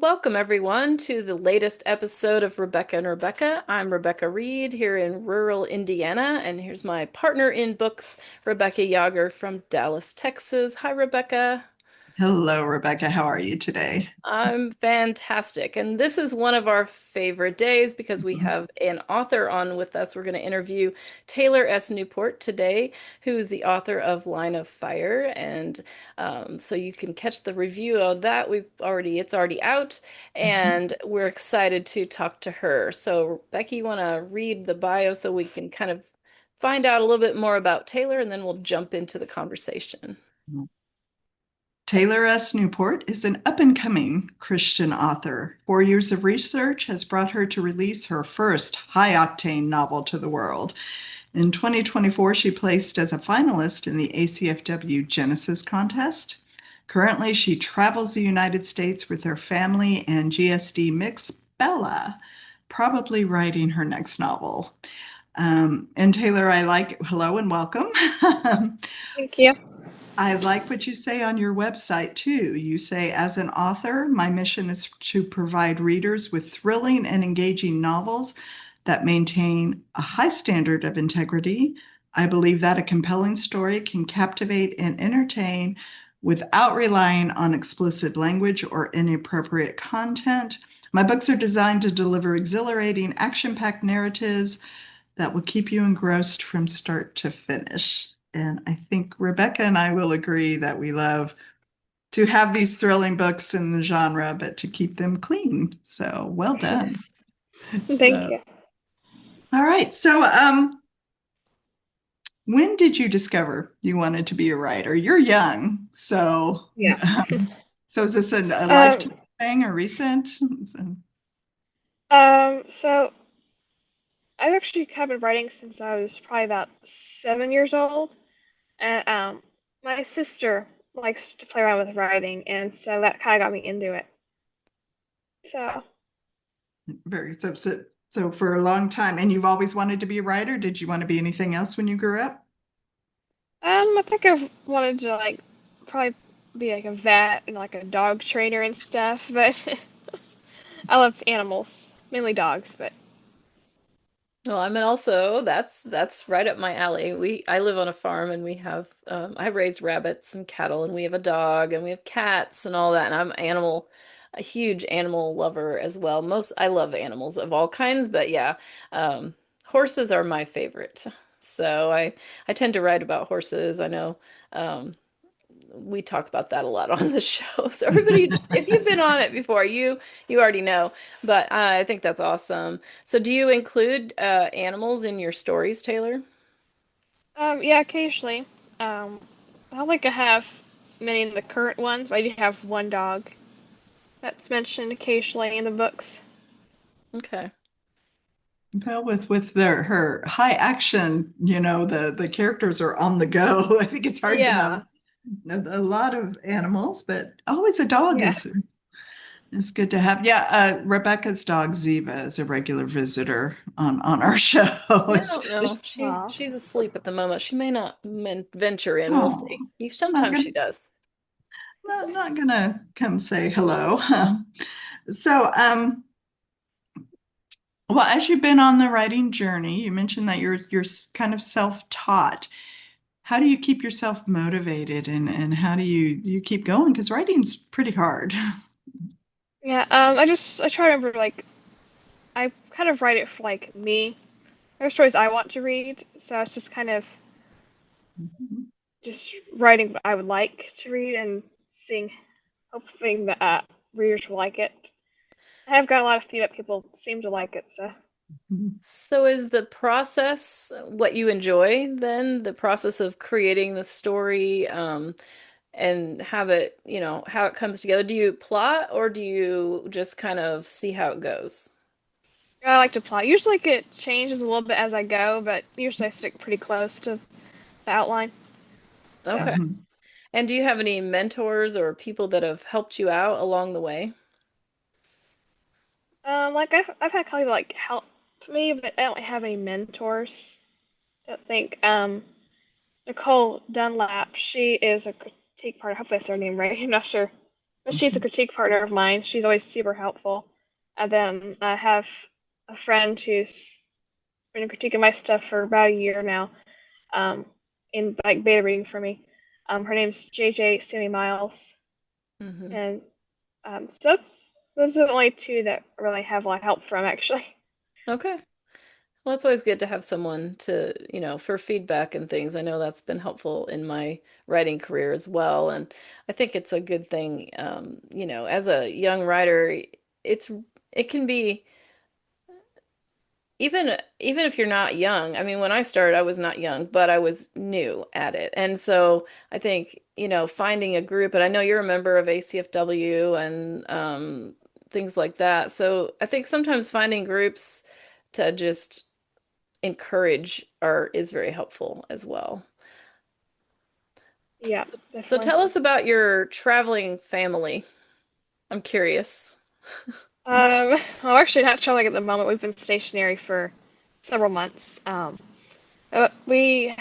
welcome everyone to the latest episode of Rebecca and Rebecca. I'm Rebecca Reed here in rural Indiana, and here's my partner in books, Rebecca Yager from Dallas, Texas. Hi, Rebecca. Hello, Rebecca. How are you today? I'm fantastic. And this is one of our favorite days because we Mhm. have an author on with us. We're going to interview Taylor S. Newport today, who is the author of Line of Fire. And so you can catch the review of that. It's already out, and we're excited to talk to her. So, Becky, you want to read the bio so we can kind of find out a little bit more about Taylor, and then we'll jump into the conversation. Taylor S. Newport is an up and coming Christian author. 4 years of research has brought her to release her first high-octane novel to the world. In 2024, she placed as a finalist in the ACFW Genesis contest. Currently, she travels the United States with her family and GSD mix Bella, probably writing her next novel. And Taylor, hello and welcome. Thank you. I like what you say on your website too. You say, as an author, my mission is to provide readers with thrilling and engaging novels that maintain a high standard of integrity. I believe that a compelling story can captivate and entertain without relying on explicit language or inappropriate content. My books are designed to deliver exhilarating, action packed narratives that will keep you engrossed from start to finish. And I think Rebecca and I will agree that we love to have these thrilling books in the genre, but to keep them clean. So well done. Thank So, you. all right. So, when did you discover you wanted to be a writer? You're young, so Yeah. so is this a Um, lifetime thing or recent? so I've actually kind of been writing since I was probably about 7 years old, and my sister likes to play around with writing, and so that kind of got me into it. So, Very so for a long time, and you've always wanted to be a writer. Did you want to be anything else when you grew up? I think I've wanted to probably be like a vet and like a dog trainer and stuff, but I love animals, mainly dogs, but Well, I mean, also that's right up my alley. I live on a farm and we have I raise rabbits and cattle and we have a dog and we have cats and all that. And a huge animal lover as well. I love animals of all kinds, but yeah, horses are my favorite. So I tend to write about horses. I know um, we talk about that a lot on the show. So everybody, if you've been on it before, you already know. But I think that's awesome. So do you include animals in your stories, Taylor? yeah, occasionally. I don't think I have many in the current ones, but I do have one dog that's mentioned occasionally in the books. Okay. Well, with her high action, the characters are on the go. I think it's hard to have Yeah. a lot of animals, but always a dog Yeah. is good to have. Yeah, Rebecca's dog Ziva is a regular visitor on our show. Yeah, I don't know. Aw. She's asleep at the moment. She may not venture in. We'll Oh, see. not Sometimes gonna she does. not gonna come say hello. So, well, as you've been on the writing journey, you mentioned that you're kind of self-taught. How do you keep yourself motivated and how do you keep going? Because writing's pretty hard. Yeah, I try to remember, I kind of write it for, me. There's stories I want to read, so it's just kind of just writing what I would like to read and seeing, hoping that readers will like it. I have got a lot of feedback, people seem to like it, so. So is the process what you enjoy then? The process of creating the story, and have it, how it comes together. Do you plot or do you just kind of see how it goes? I like to plot. Usually it changes a little bit as I go, but usually I stick pretty close to the outline. So, Okay. And do you have any mentors or people that have helped you out along the way? I've had colleagues help me, but I don't have any mentors. I don't think Nicole Dunlap. She is a critique partner. Hopefully I said her name right. I'm not sure. But she's a Mhm. critique partner of mine. She's always super helpful. And then I have a friend who's been critiquing my stuff for about a year now, um, in like beta reading for me. Her name's JJ Sammy Miles, Hmm. and so those are the only two that really have a lot of help from actually. Okay. Well, it's always good to have someone to, for feedback and things. I know that's been helpful in my writing career as well. And I think it's a good thing, as a young writer, it's it can be even if you're not young. I mean, when I started, I was not young, but I was new at it. And so I think, finding a group, and I know you're a member of ACFW and things like that. So I think sometimes finding groups to just encourage are is very helpful as well. Yeah, So definitely. tell us about your traveling family. I'm curious. well, actually not traveling at the moment. We've been stationary for several months. We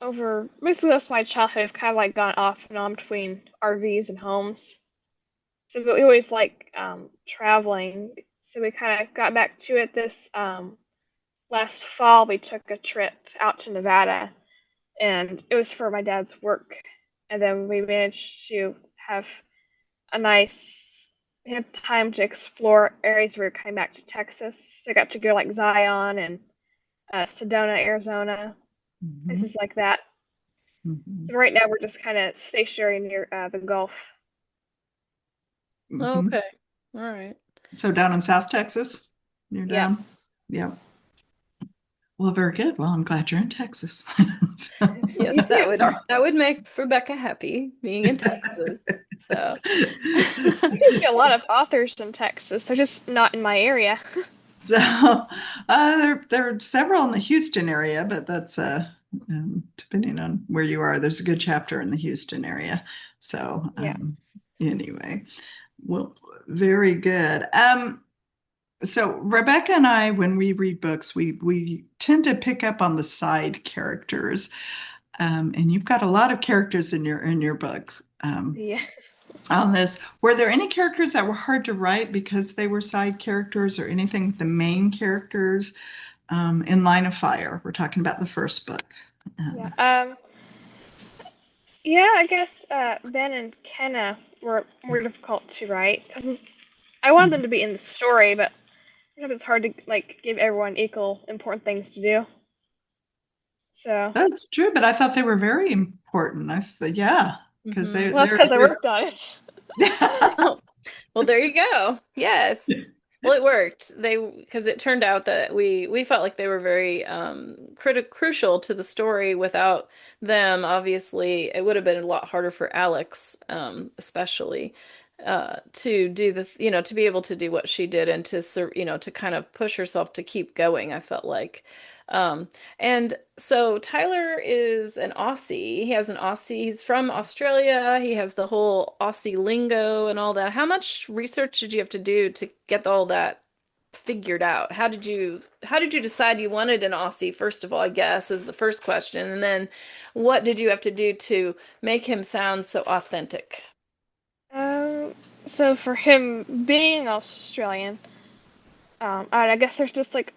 over basically most of my childhood have kind of like gone off and on between RVs and homes. So we always like traveling. So we kind of got back to it this last fall. We took a trip out to Nevada, and it was for my dad's work. And then we managed to have a nice we had time to explore areas. We were coming back to Texas. So I got to go like Zion and Sedona, Arizona, Mhm. places like that. Mhm. So right now we're just kind of stationary near the Gulf. Oh, Mhm. okay. All right. So down in South Texas, you're Yep. down. Yeah. Well, very good. Well, I'm glad you're in Texas. Me Yes, too. that would make Rebecca happy being in Texas. So I can see a lot of authors in Texas. They're just not in my area. So there are several in the Houston area, but that's depending on where you are. There's a good chapter in the Houston area. So Yeah. anyway, well, very good. So Rebecca and I, when we read books, we tend to pick up on the side characters, and you've got a lot of characters in your books. Yeah. On this, were there any characters that were hard to write because they were side characters, or anything with the main characters? In Line of Fire, we're talking about the first book. Yeah. Um, Yeah, I guess Ben and Kenna were more difficult to write 'cause I wanted them to be in the story, but sometimes it's hard to like give everyone equal important things to do. So, that's true, but I thought they were very important. Yeah, because hmm. well, that's because I worked on it. Oh, well, there you go. Yes. Well, it worked. Because it turned out that we felt like they were very crucial to the story. Without them, obviously, it would have been a lot harder for Alex, especially, to do to be able to do what she did and to kind of push herself to keep going, I felt like. Um, and so Tyler is an Aussie. He has an Aussie. He's from Australia. He has the whole Aussie lingo and all that. How much research did you have to do to get all that figured out? How did you decide you wanted an Aussie, first of all, I guess, is the first question. And then what did you have to do to make him sound so authentic? Um, so for him being Australian, I guess there's just like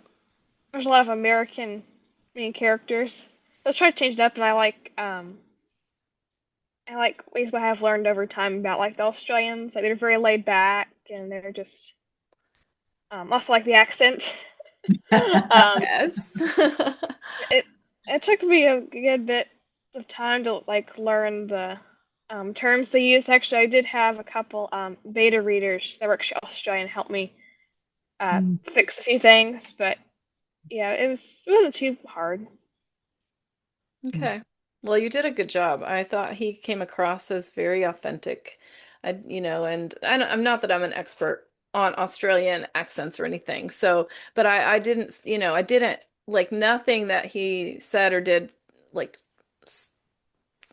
there's a lot of American main characters. Let's try to change it up, and I like ways what I've learned over time about like the Australians. Like they're very laid back, and they're just also like the accent. um, Yes. it it took me a good bit of time to like learn the terms they use. Actually, I did have a couple beta readers that were actually Australian help me fix a few things, but yeah, it wasn't too hard. Okay. Well, you did a good job. I thought he came across as very authentic. And I'm not that I'm an expert on Australian accents or anything. So, but I didn't like nothing that he said or did like s-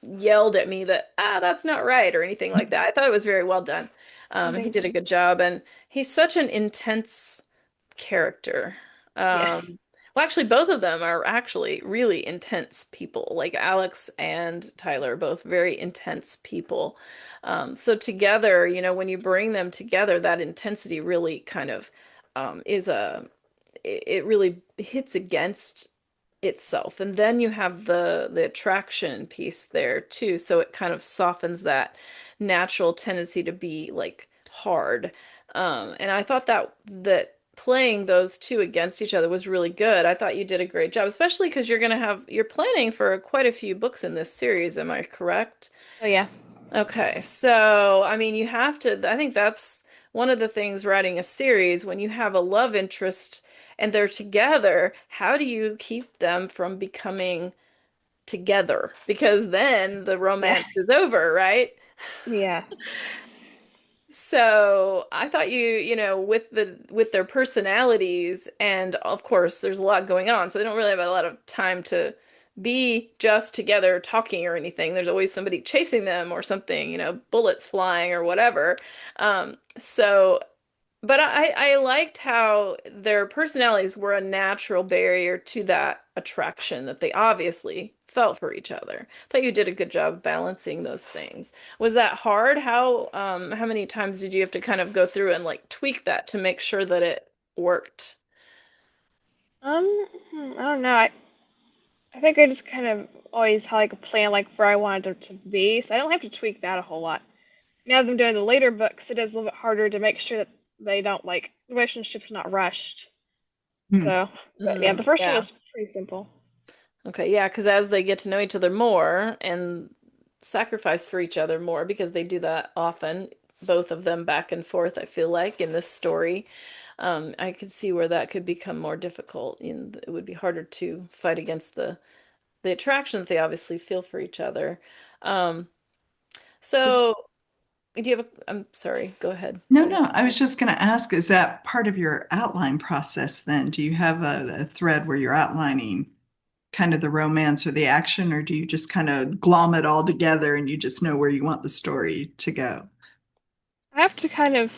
yelled at me that, that's not right or anything like that. I thought it was very well done. And he Thank did a you. good job. And he's such an intense character. Yeah. Um, Well, actually, both of them are actually really intense people. Like Alex and Tyler are both very intense people. So together, when you bring them together, that intensity really kind of is it really hits against itself. And then you have the attraction piece there too. So it kind of softens that natural tendency to be like hard. And I thought that playing those two against each other was really good. I thought you did a great job, especially because you're planning for quite a few books in this series, am I correct? Oh yeah. Okay, so I mean, you have to, I think that's one of the things writing a series, when you have a love interest and they're together, how do you keep them from becoming together? Because then the Yeah. romance is over, right? Yeah. So I thought with their personalities, and of course there's a lot going on, so they don't really have a lot of time to be just together talking or anything. There's always somebody chasing them or something, bullets flying or whatever. So but I liked how their personalities were a natural barrier to that attraction that they obviously felt for each other. I thought you did a good job balancing those things. Was that hard? How many times did you have to kind of go through and like tweak that to make sure that it worked? I don't know. I think I just kind of always had like a plan like where I wanted it to be, so I don't have to tweak that a whole lot. Now that I'm doing the later books, it is a little bit harder to make sure that they don't like the relationship's not rushed. Hmm. So, but yeah, the first one Yeah. was pretty simple. Okay, yeah, because as they get to know each other more and sacrifice for each other more, because they do that often, both of them back and forth, I feel like, in this story, I could see where that could become more difficult. And it would be harder to fight against the attraction that they obviously feel for each other. Um, Is- so do you have I'm sorry, go ahead. No, no, I was just going to ask, is that part of your outline process then? Do you have a thread where you're outlining kind of the romance or the action, or do you just kind of glom it all together and you just know where you want the story to go? I have to kind of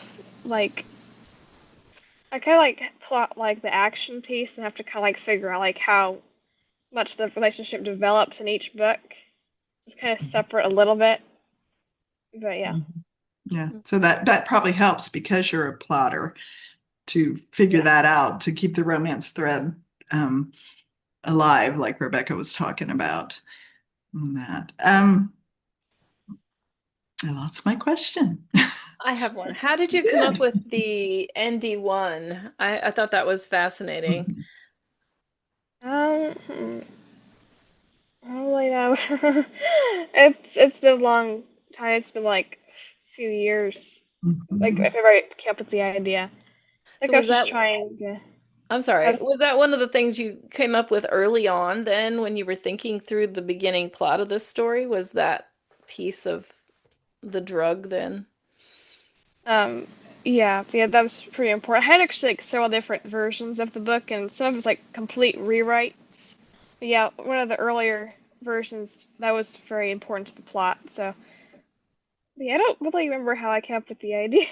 like I kind of like plot like the action piece and have to kind of like figure out like how much the relationship develops in each book. It's kind of separate a little bit, but yeah, Mhm. Yeah, so that probably helps because you're a plotter to figure yeah. that out to keep the romance thread um, alive, like Rebecca was talking about. On that. I lost my question. I have one. How did you come up Good. with the ND1? I thought that was fascinating. Hmm, I don't really know. It's been a long time. It's been like a few years. Like Mhm. if I ever came up with the idea. Like So I was was just that trying to. I'm I sorry. was Was that one of the things you came up with early on then when you were thinking through the beginning plot of this story? Was that piece of the drug then? um yeah, that was pretty important. I had actually like several different versions of the book, and some of it's like complete rewrites. But yeah, one of the earlier versions that was very important to the plot. So yeah, I don't really remember how I came up with the idea.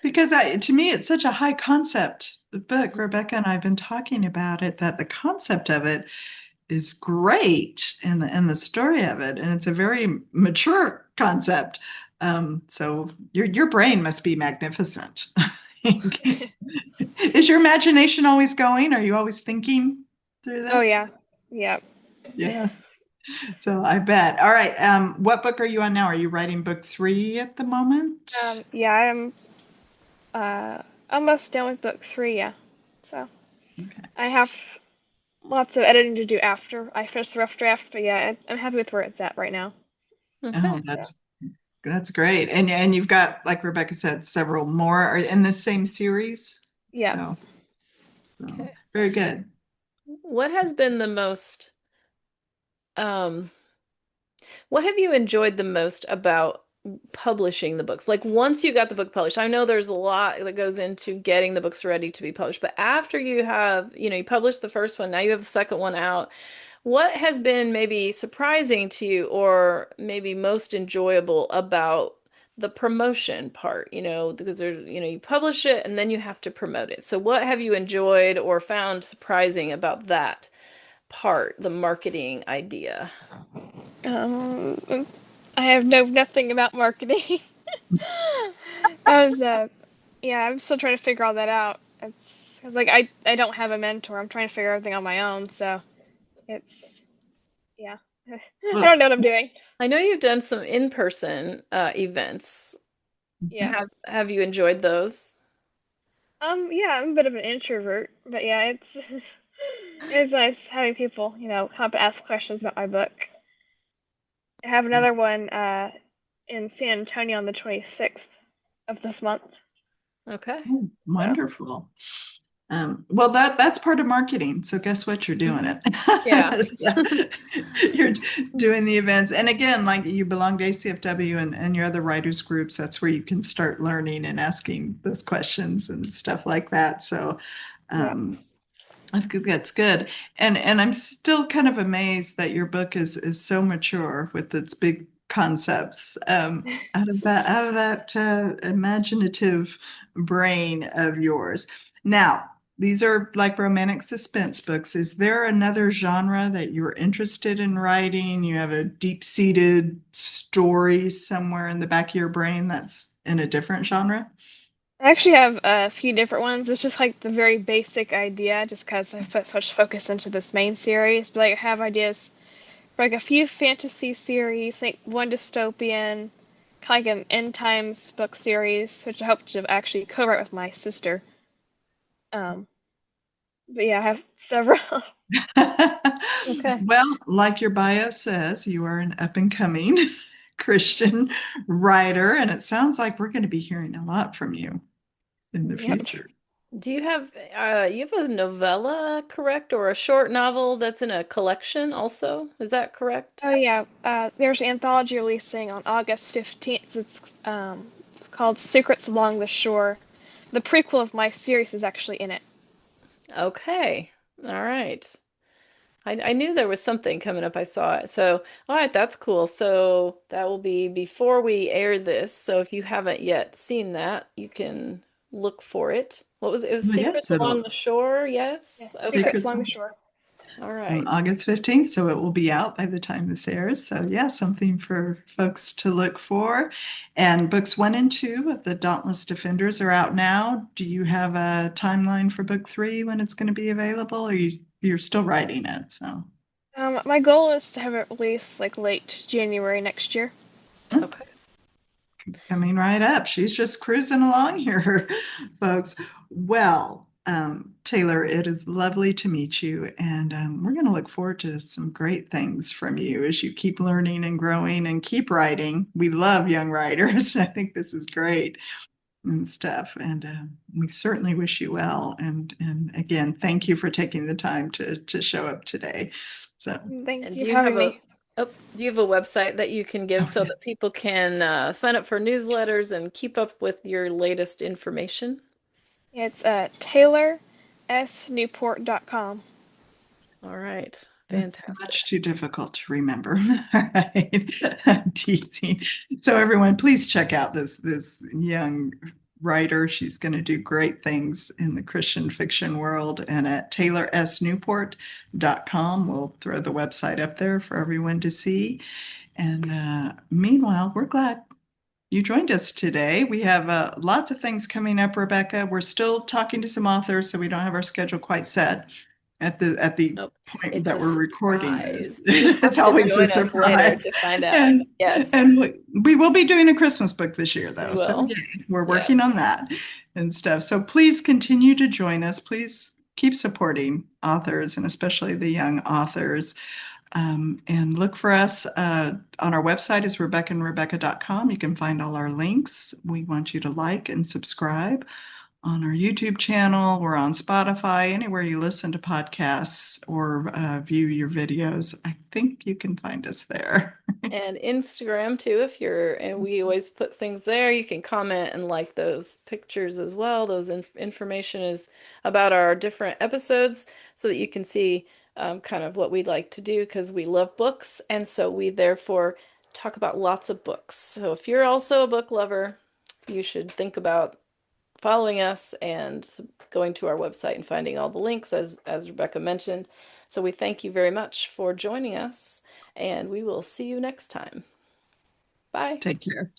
Because to me, it's such a high concept book. Rebecca and I have been talking about it, that the concept of it is great and the story of it, and it's a very mature concept. So your brain must be magnificent. Is your imagination always going? Are you always thinking through Oh this? yeah, yeah. Yeah. So I bet. All right. What book are you on now? Are you writing book three at the moment? Yeah, I'm uh almost done with book three. Yeah, so Okay. I have lots of editing to do after I finish the rough draft. But yeah, I'm happy with where it's at right now. Oh, Okay. So that's great. And you've got, like Rebecca said, several more in the same series. yeah. So Okay. very good. What has been the most um what have you enjoyed the most about publishing the books? Like once you got the book published, I know there's a lot that goes into getting the books ready to be published, but after you have, you published the first one, now you have the second one out. What has been maybe surprising to you or maybe most enjoyable about the promotion part, because there's, you publish it and then you have to promote it. So what have you enjoyed or found surprising about that part, the marketing idea? Um, I have know nothing about marketing. I was yeah, I'm still trying to figure all that out. It's like I don't have a mentor. I'm trying to figure everything on my own, so it's yeah. I Well, don't know what I'm doing. I know you've done some in-person events. Yeah. Have you enjoyed those? Yeah, I'm a bit of an introvert, but yeah, it's it's nice having people, come up and ask questions about my book. I have another one in San Antonio on the 26th of this month. Okay. oh, So, wonderful. Well, that's part of marketing. So guess what? You're doing mhm. it. Yeah. So you're doing the events. And again, like you belong to ACFW and your other writers groups, that's where you can start learning and asking those questions and stuff like that. So Yeah. um, I think that's good. And I'm still kind of amazed that your book is so mature with its big concepts out of that imaginative brain of yours. Now, these are like romantic suspense books. Is there another genre that you're interested in writing? You have a deep-seated story somewhere in the back of your brain that's in a different genre? I actually have a few different ones. It's just like the very basic idea, just because I put such focus into this main series. But like, I have ideas for like a few fantasy series, like one dystopian, kind of like an end times book series, which I hope to actually co-write with my sister. Um, but yeah, I have several. Okay. Well, like your bio says, you are an up and coming Christian writer, and it sounds like we're going to be hearing a lot from you in the Yep. future. Do you have a novella, correct, or a short novel that's in a collection also? Is that correct? Oh yeah, there's an anthology releasing on August 15th. It's called Secrets Along the Shore. The prequel of my series is actually in it. Okay. All right. I knew there was something coming up. I saw it. So, all right, that's cool. So that will be before we air this. So if you haven't yet seen that, you can look for it. What was it? It was Well, Secrets yes, Along it'll the Shore. Yes. Yes, Okay. Secrets Secrets Along the Shore. All on right. August 15th, so it will be out by the time this airs. So, yeah, something for folks to look for. And books one and two of the Dauntless Defenders are out now. Do you have a timeline for book three when it's going to be available, or you're still writing it? So, My goal is to have it released like late January next year. Okay. coming right up. She's just cruising along here, folks. Well, Taylor, it is lovely to meet you, and we're going to look forward to some great things from you as you keep learning and growing and keep writing. We love young writers. I think this is great and stuff, and we certainly wish you well. And again, thank you for taking the time to show up today. So, Thank And you for having me. do you have a website that you can give oh so yes, that people can sign up for newsletters and keep up with your latest information? It's taylorsnewport.com. All right. that's Fantastic. much too difficult to remember. All right. I'm teasing. So everyone, please check out this young writer. She's going to do great things in the Christian fiction world. And at taylorsnewport.com, we'll throw the website up there for everyone to see. And meanwhile, we're glad you joined us today. We have lots of things coming up, Rebecca. We're still talking to some authors, so we don't have our schedule quite set at the Nope. point It's that a we're recording this. surprise. You'll It's have to always a join us later surprise. to find out. And Yes, and we will be doing a Christmas book this year, we though. So will. yay, we're working Yes. on that and stuff. So please continue to join us. Please keep supporting authors and especially the young authors. And look for us on our website is rebeccaandrebecca.com. You can find all our links. We want you to like and subscribe on our YouTube channel. We're on Spotify, anywhere you listen to podcasts or view your videos. I think you can find us there. And Instagram too, if you're, and we always put things there. You can comment and like those pictures as well. Those information is about our different episodes so that you can see kind of what we'd like to do because we love books. And so we therefore talk about lots of books. So if you're also a book lover, you should think about following us and going to our website and finding all the links as Rebecca mentioned. So we thank you very much for joining us, and we will see you next time. Bye. Take care.